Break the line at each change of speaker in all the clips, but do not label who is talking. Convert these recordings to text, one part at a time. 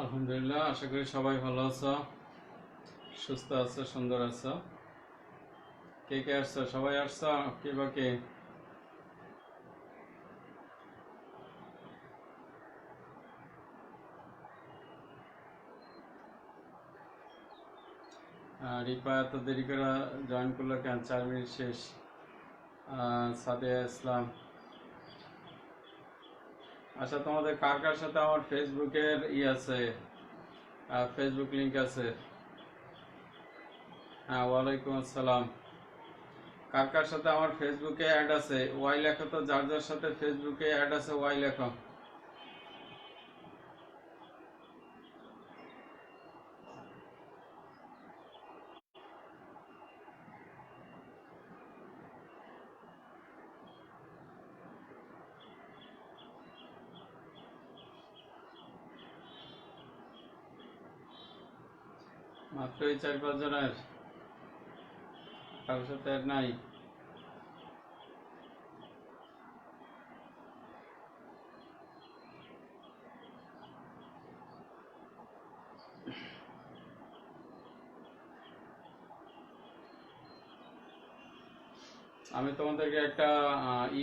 আলহামদুলিল্লাহ, আশা করি সবাই ভালো আছো, সুস্থ আছো, সুন্দর আছো। কে কে আসছো? সবাই আসছো? কে বা কে? রিপা এত দেরি করে জয়েন করলো কেন? 4 মিনিট শেষ। সাদিয়া ইসলাম। আচ্ছা, তোমাদের কার কার সাথে আমার ফেসবুকের আছে? ফেসবুক লিংক আছে? হ্যাঁ, ওয়ালাইকুম আসসালাম। কার কার সাথে আমার ফেসবুকে অ্যাড আছে? ওয়াই লেখো তো, যার যার সাথে ফেসবুকে অ্যাড আছে ওয়াই লেখো। মাত্র এই 4-5 জনের, কারোর সাথে অ্যাড নাই? আমি তোমাদেরকে একটা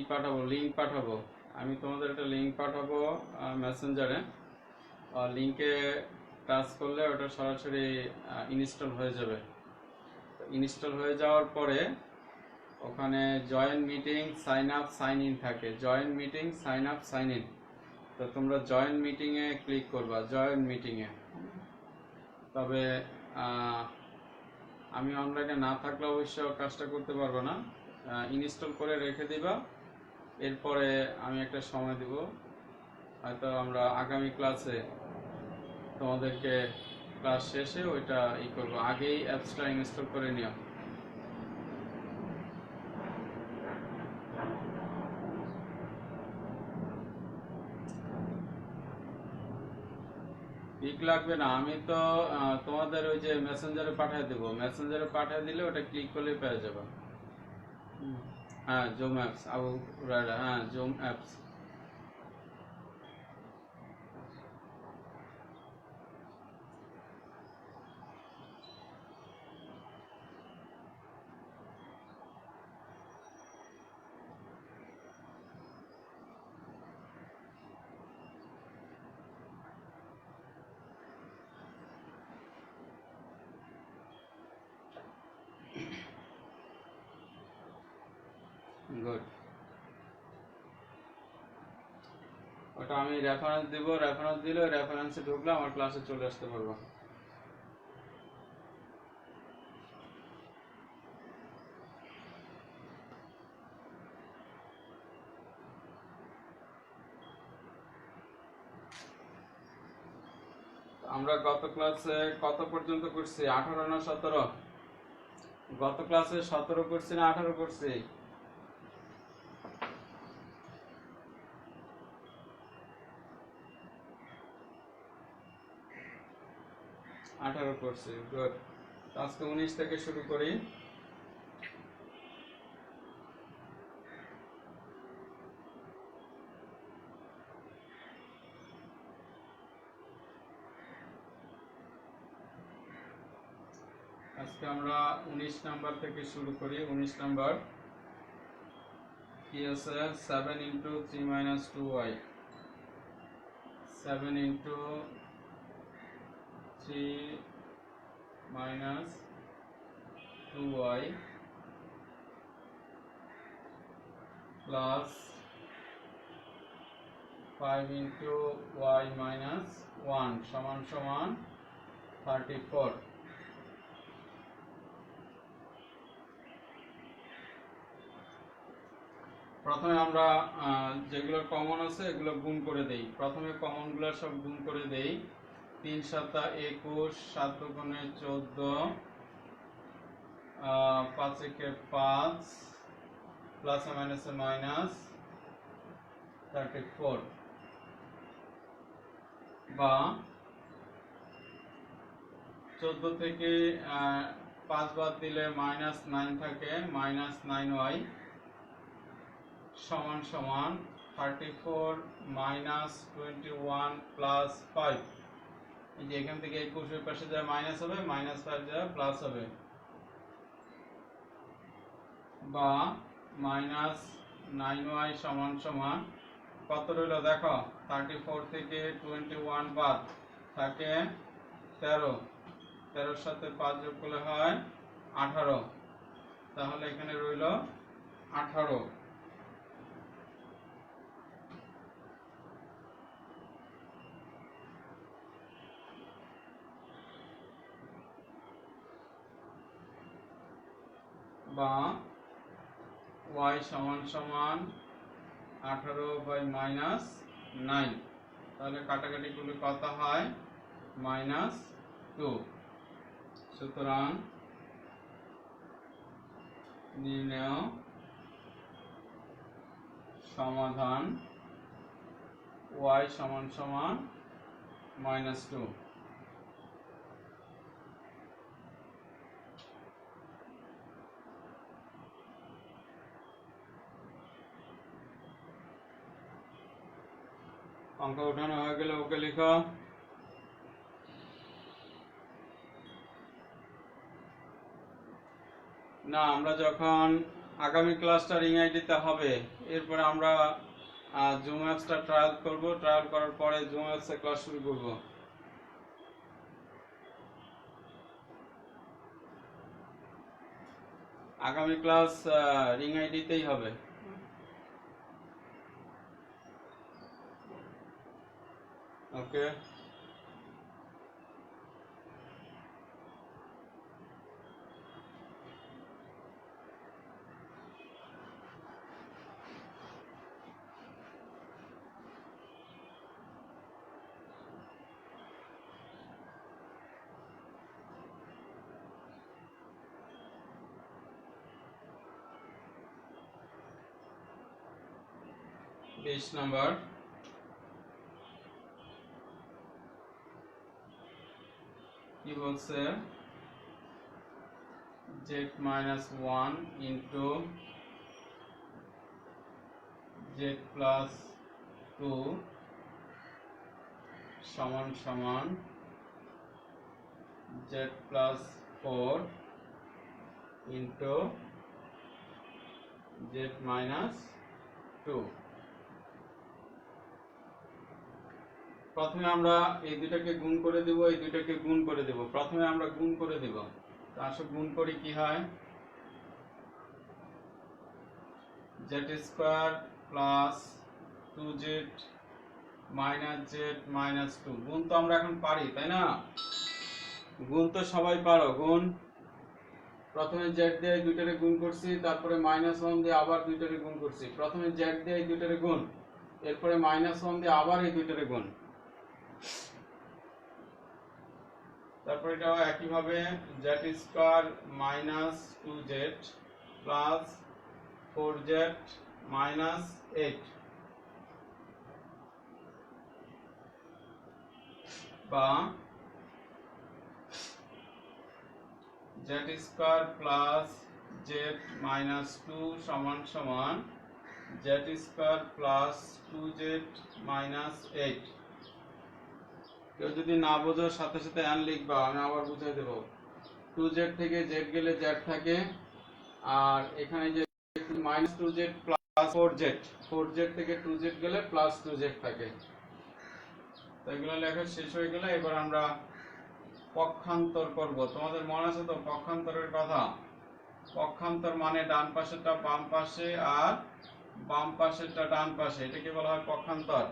পাঠাবো, লিঙ্ক পাঠাবো। আমি তোমাদের একটা লিঙ্ক পাঠাবো মেসেঞ্জারে। লিঙ্কে টাচ করলে ওটা সরাসরি ইনস্টল হয়ে যাবে। ইনস্টল হয়ে যাওয়ার পরে ওখানে join meeting, sign up, sign in থাকে। Join meeting, sign up, sign in. তো তোমরা জয়েন মিটিংয়ে ক্লিক করবা, জয়েন মিটিংয়ে। তবে আমি অনলাইনে না থাকলে অবশ্য কাজটা করতে পারবো না। ইনস্টল করে রেখে দিবা। এরপরে আমি একটা সময় দিব, হয়তো আমরা আগামী ক্লাসে তোমাদেরকে ক্লাস শেষে ওইটা করবো। আগেই অ্যাপসটা ইনস্টল করে নিও। পিক লাগবে না, আমি তো তোমাদের ওই যে মেসেঞ্জারে পাঠিয়ে দেবো। মেসেঞ্জারে পাঠিয়ে দিলে ওটা ক্লিক করলে পেয়ে যাবে। হ্যাঁ, জুম অ্যাপস, আবু রায়ডা, হ্যাঁ জুম অ্যাপস। গুড। ওটা আমি রেফারেন্স দিব, রেফারেন্স দিলে ওই রেফারেন্সে ঢুকলে আমার ক্লাসে চলে আসতে পারবো। আমরা গত ক্লাসে কত পর্যন্ত করছি? 18 না 17? গত ক্লাসে 17 করছি না 18 করছি? 18 করছি। গুড। আজকে 19 থেকে শুরু করি। আজকে আমরা 19 নাম্বার থেকে শুরু করি। 19 নাম্বার কি আছে? 7 into 3 minus 2y। 7 into 3 minus 2y plus 5 into y minus 1 সমান সমান 34। প্রথমে আমরা যেগুলো কমন আছে এগুলো গুণ করে দেই। প্রথমে কমনগুলো সব গুণ করে দেই। 3 7 21, 7 দুগুণে 14, 5 একে 5, প্লাসে মাইনাসে মাইনাস 34, বা 14 থেকে 5 বাদ দিলে মাইনাস 9 থাকে, মাইনাস 9y সমান সমান 34 মাইনাস 21 প্লাস 5। এই যে এখান থেকে 21 এর পাশে যা মাইনাস হবে, -5 যা প্লাস হবে, বা -9y সমান সমান কত রইল দেখো, 34 থেকে 21 বাদ থাকে 13, 13 সাথে 5 যোগ করলে হয় 18, তাহলে এখানে রইল 18। বা y সমান সমান 18/-9, তাহলে কাটাকাটি করলে কত হয়, -2। সুতরাং নির্ণেয় সমাধান y সমান সমান -2। অঙ্ক উঠানো হয়ে গেলে ওকে লিখো। না, আমরা যখন আগামী ক্লাসটা রিং আইডিতে হবে, এরপরে আমরা জুম অ্যাপসটা ট্রায়াল করব, ট্রায়াল করার পরে জুম অ্যাপসে ক্লাস শুরু করব। আগামী ক্লাস রিং আইডিতেই হবে। ওকে, पेज नंबर কি বলছে, z-1 ইন্টু z+2 সমান সমান z+4 ইন্টু z-2। প্রথমে আমরা এই দুটাকে গুণ করে দেব, এই দুটাকে গুণ করে দেব। প্রথমে আমরা গুণ করে দেব, তো আসো গুণ করি কি হয়, z² plus 2z minus z minus 2। গুণ তো আমরা এখন পারি, তাই না? গুণ তো সবাই পারো। গুণ প্রথমে z দিয়ে এই দুইটারে গুণ করছি, তারপরে -1 দিয়ে আবার দুইটারে গুণ করছি। প্রথমে z দিয়ে এই দুইটারে গুণ, এরপরে -1 দিয়ে আবার এই দুইটারে গুণ, তারপর এটাও একইভাবে z² minus 2z plus 4z minus 8, বা z² প্লাস z মাইনাস 2 সমান সমান z² প্লাস 2z মাইনাস 8। কেউ যদি না বোঝো সাথে সাথে n লিখবা, আমি আবার বুঝিয়ে দেব। 2z থেকে z গেলে z থাকে, আর এখানে যে -2z প্লাস 4z থেকে 2z গেলে প্লাস 2z থাকে। তো এগুলো লেখা শেষ হয়ে গেলে এবার আমরা পক্ষান্তর করব। তোমাদের মনে আছে তো পক্ষান্তরের কথা? পক্ষান্তর মানে ডান পাশেরটা বাম পাশে আর বাম পাশেরটা ডান পাশে, এটাকে বলা হয় পক্ষান্তর।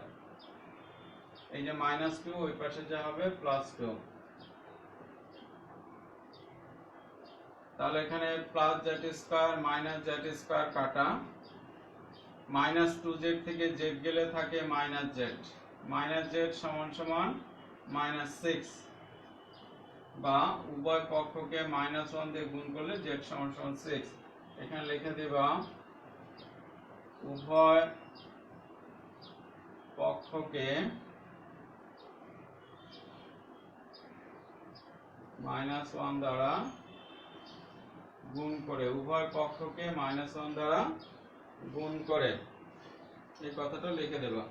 এই যে -2 ওই পাশে যা হবে +2, তাহলে এখানে প্লাস z² মাইনাস z² কাটা, -2z থেকে z গেলে থাকে -z, -z সমান সমান -6, বা উভয় পক্ষকে -1 দিয়ে গুণ করলে z সমান সমান 6। এখানে লিখে দেবা উভয় পক্ষকে -1 দ্বারা গুণ করে, উভয় পক্ষকে -1 দ্বারা গুণ করে, এই কথাটা লিখে দেবা।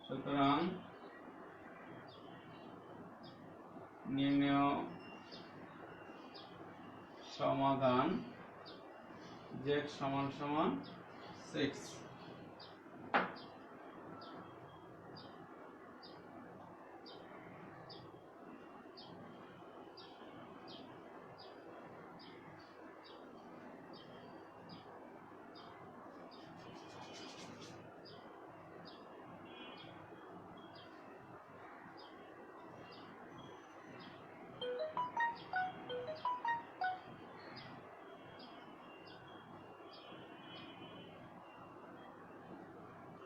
সুতরাং নির্ণয় সমাধান z সমান সমান 6।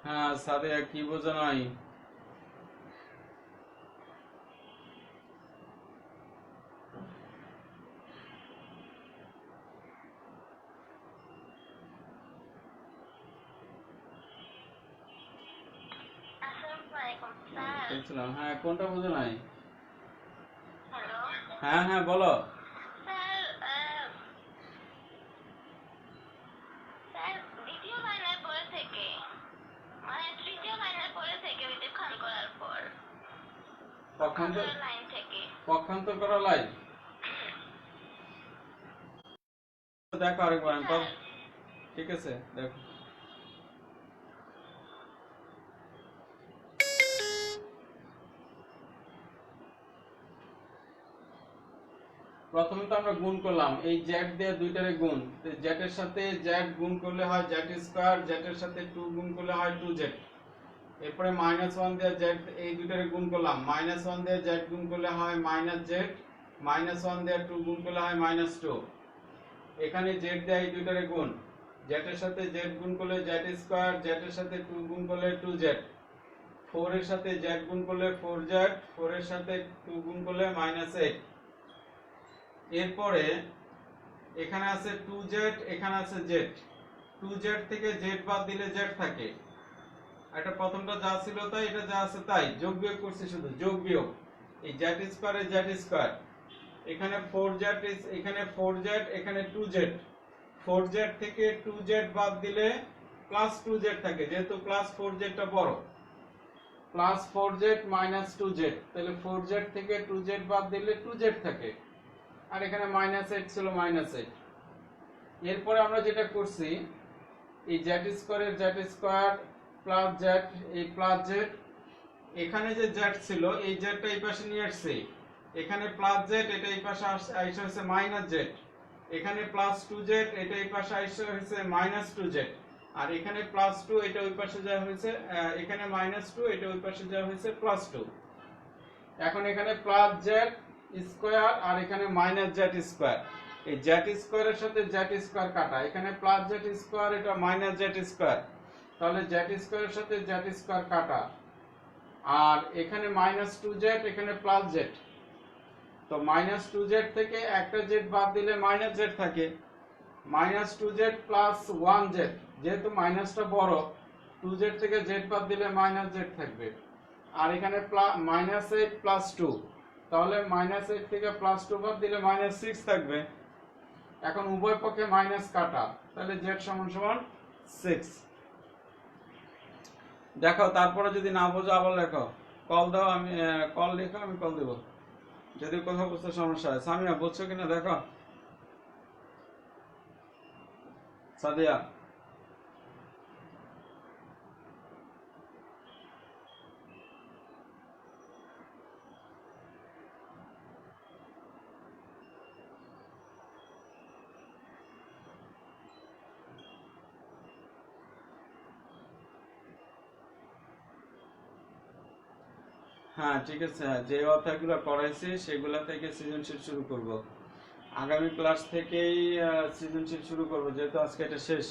হ্যাঁ সাদিয়া, কি বোঝো নাই? দেখছিলাম। হ্যাঁ, কোনটা বোঝো নাই? হ্যাঁ হ্যাঁ বলো। পক্ষান্তর করা লাইন দেখো আরেকবার। ঠিক আছে, দেখো। প্রথমে তো আমরা গুণ করলাম, এই জেড দিয়ে দুইটারে গুণ, জেড এর সাথে জেড গুণ করলে হয় জেড স্কয়ার, জেড এর সাথে 2 গুণ করলে হয় 2z। এরপরে -1 দিয়ে জেড এই দুইটারে গুণ করলাম, -1 দিয়ে জেড গুণ করলে হয় -z, -1 দিয়ে 2 গুণ করলে হয় -2। এখানে জেড দিয়ে এই দুইটারে গুণ, জেড এর সাথে জেড গুণ করলে জেড স্কয়ার, জেড এর সাথে 2 গুণ করলে 2z, 4 এর সাথে জেড গুণ করলে 4z, 4 এর সাথে 2 গুণ করলে -8। এরপরে এখানে আছে 2z, এখানে আছে z, 2z থেকে z বাদ দিলে z থাকে। এটা প্রথমটা যা ছিল তাই, এটা যা আছে তাই, যোগ বিয়োগ করছি, শুধু যোগ বিয়োগ। এই z স্কয়ার এর z স্কয়ার, এখানে 4z, এখানে 4z, এখানে 2z, 4z থেকে 2z বাদ দিলে প্লাস 2z থাকে, যেহেতু প্লাস 4z টা বড়, প্লাস 4z মাইনাস 2z, তাহলে 4z থেকে 2z বাদ দিলে 2z থাকে, আর এখানে -8 ছিল -8। এরপরে আমরা যেটা করছি, এই z স্কয়ারের z square plus z, এই প্লাস z, এখানে যে z ছিল এই z টা এই পাশে নিয়ে আসছে, এখানে প্লাস z, এটা এই পাশে আইসা হয়েছে -z, এখানে প্লাস 2z, এটা এই পাশে আইসা হয়েছে -2z, আর এখানে প্লাস 2, এটা ওই পাশে যা হয়েছে, এখানে -2, এটা ওই পাশে যা হয়েছে +2। এখন এখানে প্লাস z স্কয়ার আর এখানে -z স্কয়ার, এই z স্কয়ারের সাথে z স্কয়ার কাটা, এখানে প্লাস z স্কয়ার, এটা -z স্কয়ার, তাহলে z স্কয়ারের সাথে z স্কয়ার কাটা, আর এখানে -2z, এখানে প্লাস z, তো -2z থেকে একটা z বাদ দিলে -z থাকে, -2z প্লাস 1z, যেহেতু মাইনাসটা বড়, 2z থেকে z বাদ দিলে -z থাকবে, আর এখানে -8 প্লাস 2, তাহলে -8 থেকে +2 বাদ দিলে -6 থাকবে। এখন উভয় পক্ষে মাইনাস কাটা, তাহলে z সমান সমান 6। দেখো, তারপরে যদি না বোঝো আবার লেখো, কল দাও, আমি কল লেখো, আমি কল দেব যদি কোথাও বুঝতে সমস্যা হয়। সামিয়া, বুঝছো কিনা দেখো। সাদিয়া, হ্যাঁ ঠিক আছে, যে অধ্যায়গুলো করাইছি সেগুলো থেকে সৃজনশীল শুরু করব। আগামী ক্লাস থেকেই সৃজনশীল শুরু করব, যেহেতু আজকে এটা শেষ,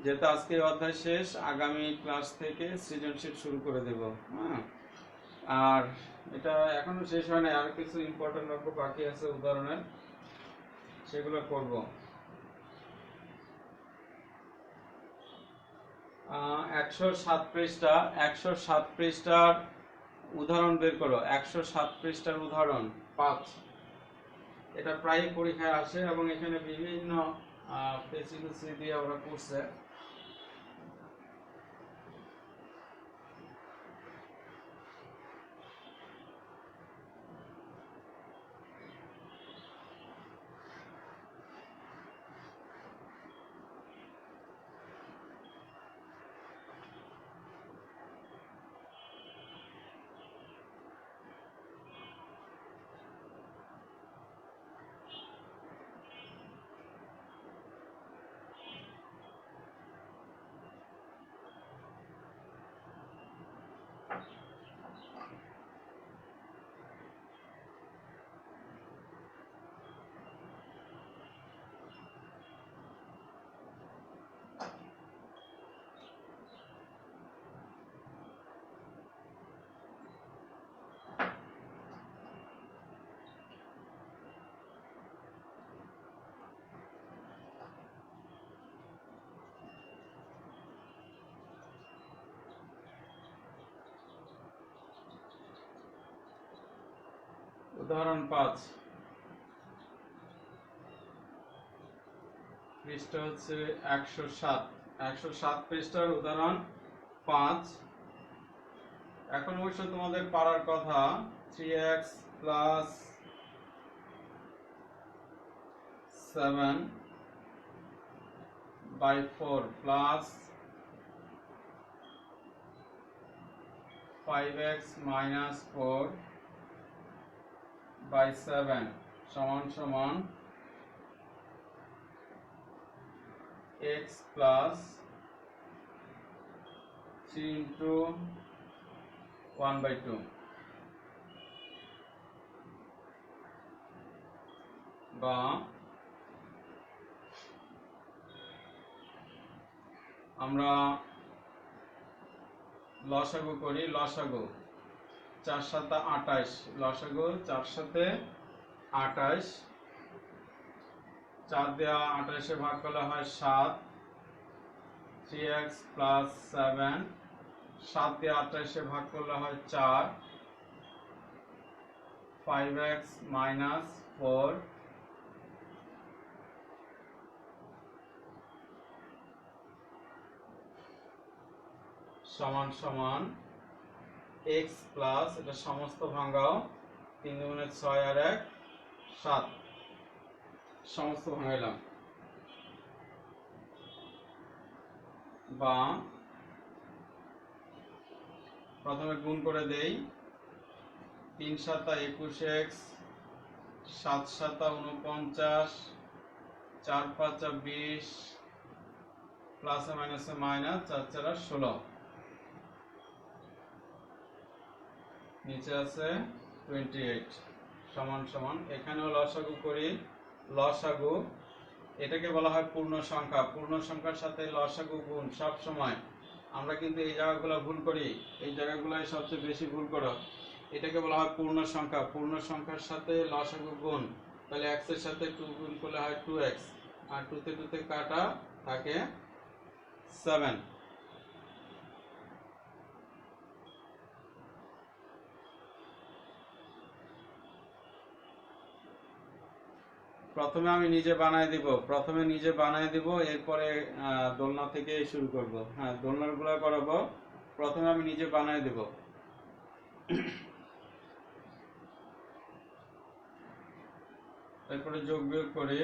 যেহেতু আজকে অধ্যায় শেষ, আগামী ক্লাস থেকে সৃজনশীল শুরু করে দেব। হ্যাঁ, আর এটা এখনো শেষ হয় না, আর কিছু ইম্পর্টেন্ট অঙ্ক বাকি আছে উদাহরণের, সেগুলো করব। 107 পৃষ্ঠা, 107 পৃষ্ঠার উদাহরণ বের করো। 107 পৃষ্ঠার উদাহরণ 5, এটা প্রায় পরীক্ষায় আসে এবং এখানে বিভিন্ন পেসিলিসি দিয়ে ওরা করছে। উদাহরণ 5 পৃষ্ঠা হচ্ছে 107 পৃষ্ঠার উদাহরণ 5। এখন অবশ্য তোমাদের পারার কথা 3x plus 7 by 4 plus 5x minus 4 by 7 সমান সমান x plus 3 into 1 by 2 বা আমরা লসাগু করি। লসাগু 4 7 28, লসাগু 4 7 28, 4 দিয়ে 28 এ ভাগ করলে হয় 7, 3x প্লাস 7, 7 দিয়ে 28 এ ভাগ করলে হয় 4, 5x মাইনাস 4 সমান সমান x প্লাস, এটা সমস্ত ভাঙাও, 3 দুগুণে 6 আর 1 7, সমস্ত ভাঙাইলাম। বা প্রথমে গুণ করে দেই, 3 7 21x, 7 7 49, 4 5 20, প্লাসে মাইনাসে মাইনাস, 4 4 16, নিচে আছে 28 সমান সমান। এখানেও লসাগু করি। লসাগু এটাকে বলা হয় পূর্ণ সংখ্যা। পূর্ণ সংখ্যার সাথে লসাগু গুণ সব সময়। আমরা কিন্তু এই জায়গাগুলো ভুল করি, এই জায়গাগুলোই সবচেয়ে বেশি ভুল করো। এটাকে বলা হয় পূর্ণ সংখ্যা। পূর্ণ সংখ্যার সাথে লসাগু গুণ, তাহলে x এর সাথে 2 গুণ করলে হয় 2x, আর 2 তে 2 তে কাটা থাকে 7। প্রথমে আমি নিজে বানায় দিব, এরপরে দোলনা থেকে শুরু করব। হ্যাঁ, দোলনাগুলো করাবো, প্রথমে আমি নিজে বানায় দিব। এরপরে যোগ বিয়োগ করি।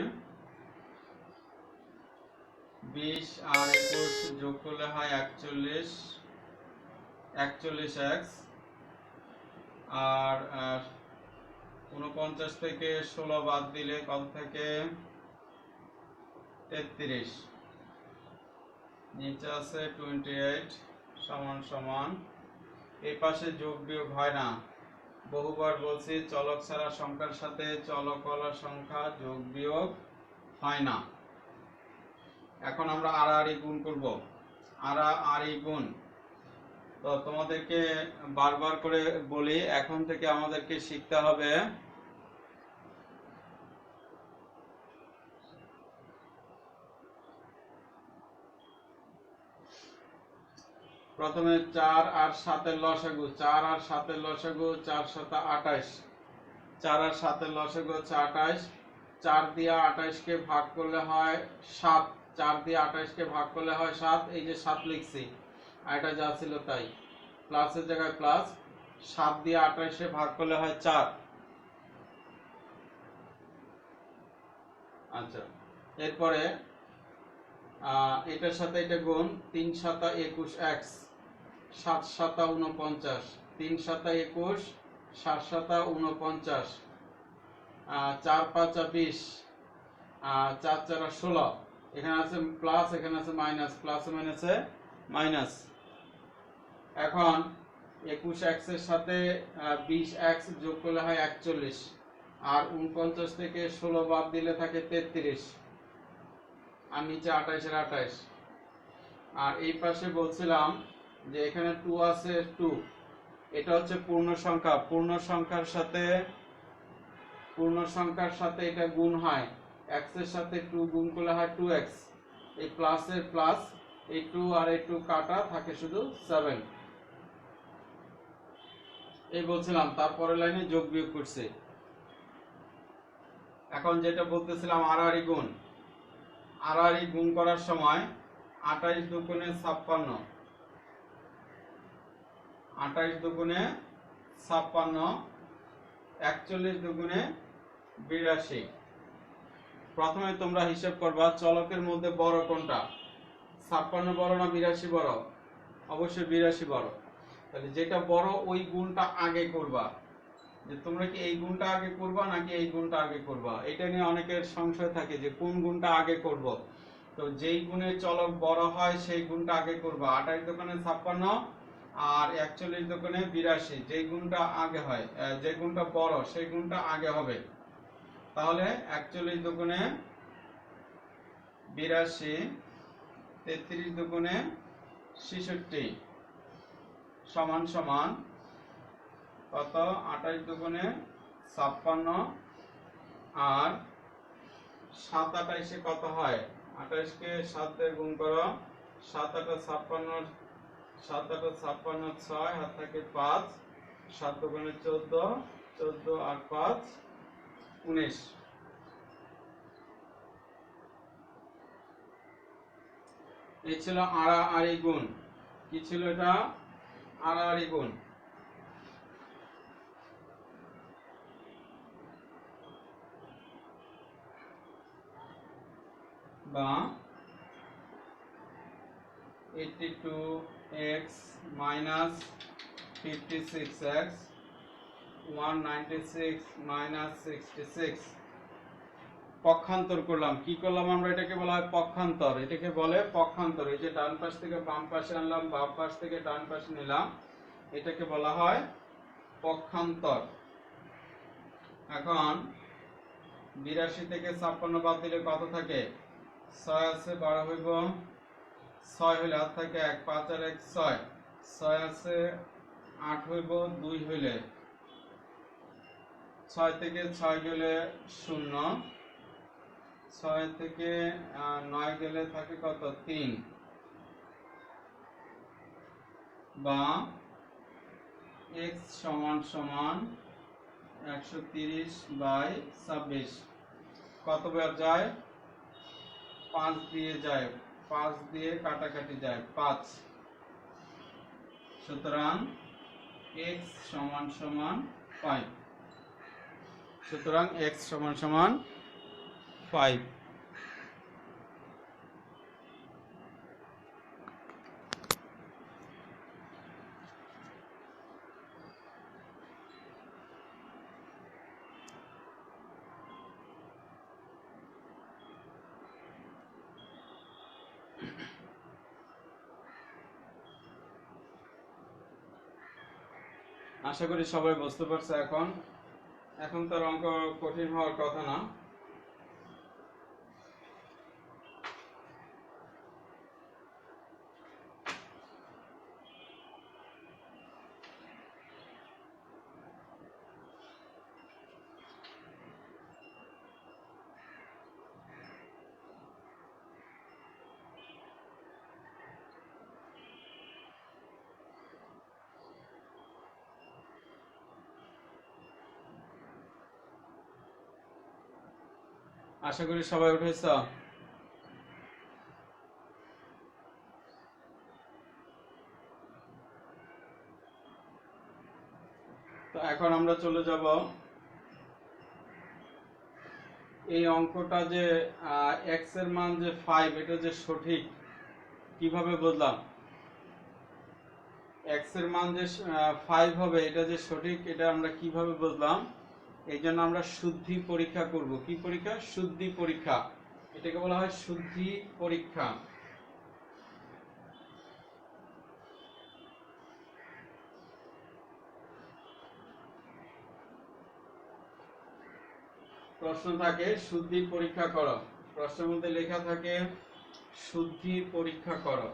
20 আর 21 যোগ করলে হয় 41x, আর 49 থেকে 16 বাদ দিলে কত থাকে 33, নিচে আছে 28 সমান সমান। এই পাশে যোগ বিয়োগ হয় না, বহুবার বলছি চলক ছাড়া সংখ্যার সাথে চলকওয়ালা সংখ্যা যোগ বিয়োগ হয় না। এখন আমরা আড়াআড়ি গুণ করব, আড়াআড়ি গুণ। তো তোমাদেরকে বারবার করে বলি, এখন থেকে আমাদেরকে শিখতে হবে প্রথমে 4 আর 7 এর লসাগু, 4 আর 7 এর লসাগু 4 7 28, 4 আর 7 এর লসাগু হচ্ছে 28, 4 দিয়ে 28 কে ভাগ করলে হয় 7, 4 দিয়ে 28 কে ভাগ করলে হয় 7, এই যে 7 লিখছি, আর এটা যা ছিল তাই, প্লাসের জায়গায় প্লাস, 7 দিয়ে 28 এ ভাগ করলে হয় 4। আচ্ছা, এরপরে এটার সাথে এটা গুণ, 3 7 21x, 7 7 49, 3 7 21, 7 7 49, 4 5 20, 4 4 16, এখানে আছে প্লাস, এখানে আছে মাইনাস, প্লাসে মাইনাসে মাইনাস। এখন 21x এর সাথে 20x যোগ করলে হয় 41, আর 49 থেকে 16 বাদ দিলে থাকে 33, আর নিচে 28 এর 28। আর এই পাশে বলছিলাম যে এখানে 2 আছে, 2 এটা হচ্ছে পূর্ণ সংখ্যা। পূর্ণ সংখ্যার সাথে এটা গুণ হয়, x এর সাথে 2 গুণ করলে হয় 2x, এই প্লাসের প্লাস, এই 2 আর এই 2 কাটা থাকে শুধু 7। এই বলছিলাম, তারপরের লাইনে যোগ বিয়োগ করছে। এখন যেটা বলতেছিলাম আড়াআড়ি গুণ, আড়াআড়ি গুণ করার সময় 28 দুগুণে 56, 28 দুগুণে 56, 41 দুগুণে 82। প্রথমে তোমরা হিসাব করবা চলকের মধ্যে বড় কোনটা, 56 বড় না 82 বড়? অবশ্যই 82 বড়। তাহলে যেটা বড় ওই গুণটা আগে করবা। যে তোমরা কি এই গুণটা আগে করবা নাকি এই গুণটা আগে করবা, এটা নিয়ে অনেকের সংশয় থাকে যে কোন গুণটা আগে করব। তো যেই গুণের চলক বড় হয় সেই গুণটা আগে করবা। 28 দোকানে 56 আর 41 দোকানে 82, যেই গুণটা আগে হয়, যে গুণটা বড় সেই গুণটা আগে হবে। তাহলে 41 দোকানে 82, 33 দুগুণে 66 সমান সমান কত? 28 দুগুণে 56 আর 7 28 কত হয়? 28 কে 7 দিয়ে গুণ করো, 7 8 56, 7 8 56 6 হাত থাকে 5, 7 দুগুণে 14, 14 আর 5 19। এই ছিল আড়াআড়ি গুণ। কি ছিল এটা? আড়াআড়ি গুণ। বা 82x minus 56x 196 minus 66 পক্ষান্তর করলাম। কি করলাম আমরা? এটাকে বলা হয় পক্ষান্তর। এটাকে বলে পক্ষান্তর। এই যে ডান পাশ থেকে বাম পাশে আনলাম, বাম পাশ থেকে ডান পাশে নিলাম, এটাকে বলা হয় পক্ষান্তর। এখন 82 থেকে 56 বাদ দিলে কত থাকে? 6 আছে, 12 হইব, 6 হইলে হাত থাকে 1, 5 আর 1 6, 6 আছে 8 হইব, 2 হইলে 6 থেকে 6 গেলে 0, 6 থেকে 9 গেলে থাকে কত? 3 বা x সমান সমান 130/26 কত বার যায়? 5 দিয়ে যায়, 5 দিয়ে কাটাকাটি যায় 5। সুতরাং x সমান সমান 5। সুতরাং x সমান সমান 5। আশা করি সবাই বুঝতে পারছে। এখন তার অঙ্ক কঠিন হওয়ার কথা না। আশা করি সবাই উঠেছ। তো এখন আমরা চলে যাব এই অঙ্কটা যে x এর মান যে 5, এটা যে সঠিক কিভাবে বুঝলাম? x এর মান যে 5 হবে এটা যে সঠিক, এটা আমরা কিভাবে বুঝলাম? এই জন্য আমরা শুদ্ধি পরীক্ষা করব। কি পরীক্ষা? শুদ্ধি পরীক্ষা। এটাকে বলা হয় শুদ্ধি পরীক্ষা। প্রশ্ন থাকে শুদ্ধি পরীক্ষা করো, প্রশ্নের মধ্যে লেখা থাকে শুদ্ধি পরীক্ষা করো।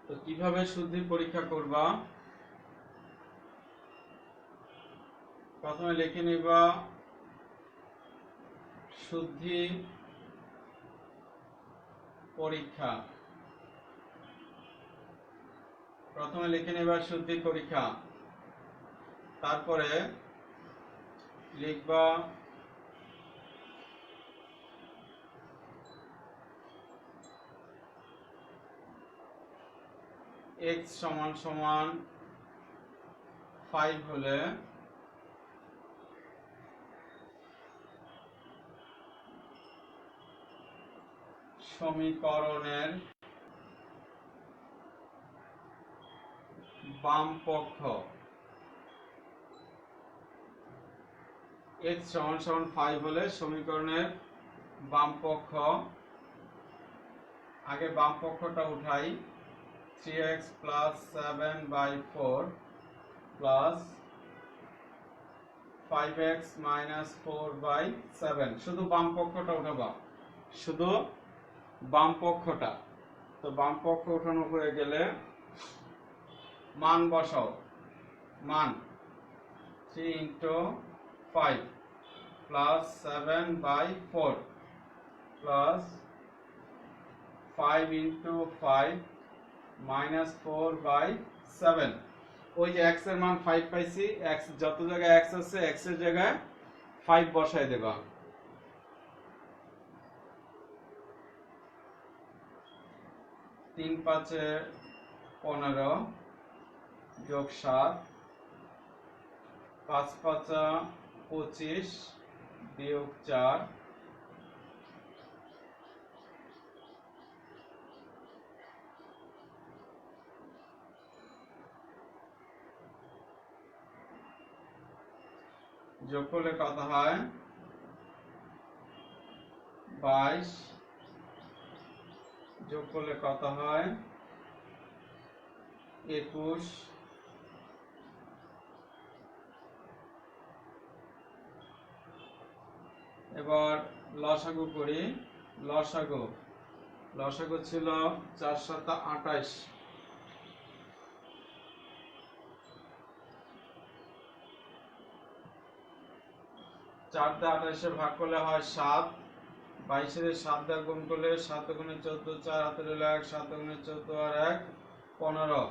তো কিভাবে শুদ্ধি পরীক্ষা করবা? প্রথমে লিখে নিবা শুদ্ধি পরীক্ষা। প্রথমে লিখে নেবা শুদ্ধি পরীক্ষা, তারপরে লিখবা x সমান সমান 5 হলে সমীকরণের বাম পক্ষ, x সমান সমান 5 হলে সমীকরণের বাম পক্ষ, আগে বাম পক্ষটা উঠাই, 3x plus 7/4 plus 5x minus 4/7, শুধু বাম পক্ষটা উঠাবা, শুধু বাম পক্ষটা। তো বাম পক্ষ উঠানো হয়ে গেলে মান বসাও, মান 3 into 5 plus 7/4 plus 5 into 5 minus 4/7। ওই যে x এর মান 5 পাইছি, x যত জায়গায় x আছে x এর জায়গায় 5 বসাই দেবা। 3 5 15 যোগ 7, 5 5 25 বিয়োগ 4, যোগ করলে কত হয় 22, যোগ করলে কত হয় 21, এবার লসাগু করি, লসাগু ছিল 4 7 28, 4 দিয়ে 28 ভাগ করলে হয় 7, 22 এর 7 দিয়ে গুণ করলে 7 গুণে 14, 4 হাতে রইল 1, 7 গুণে 14 আর 1 15।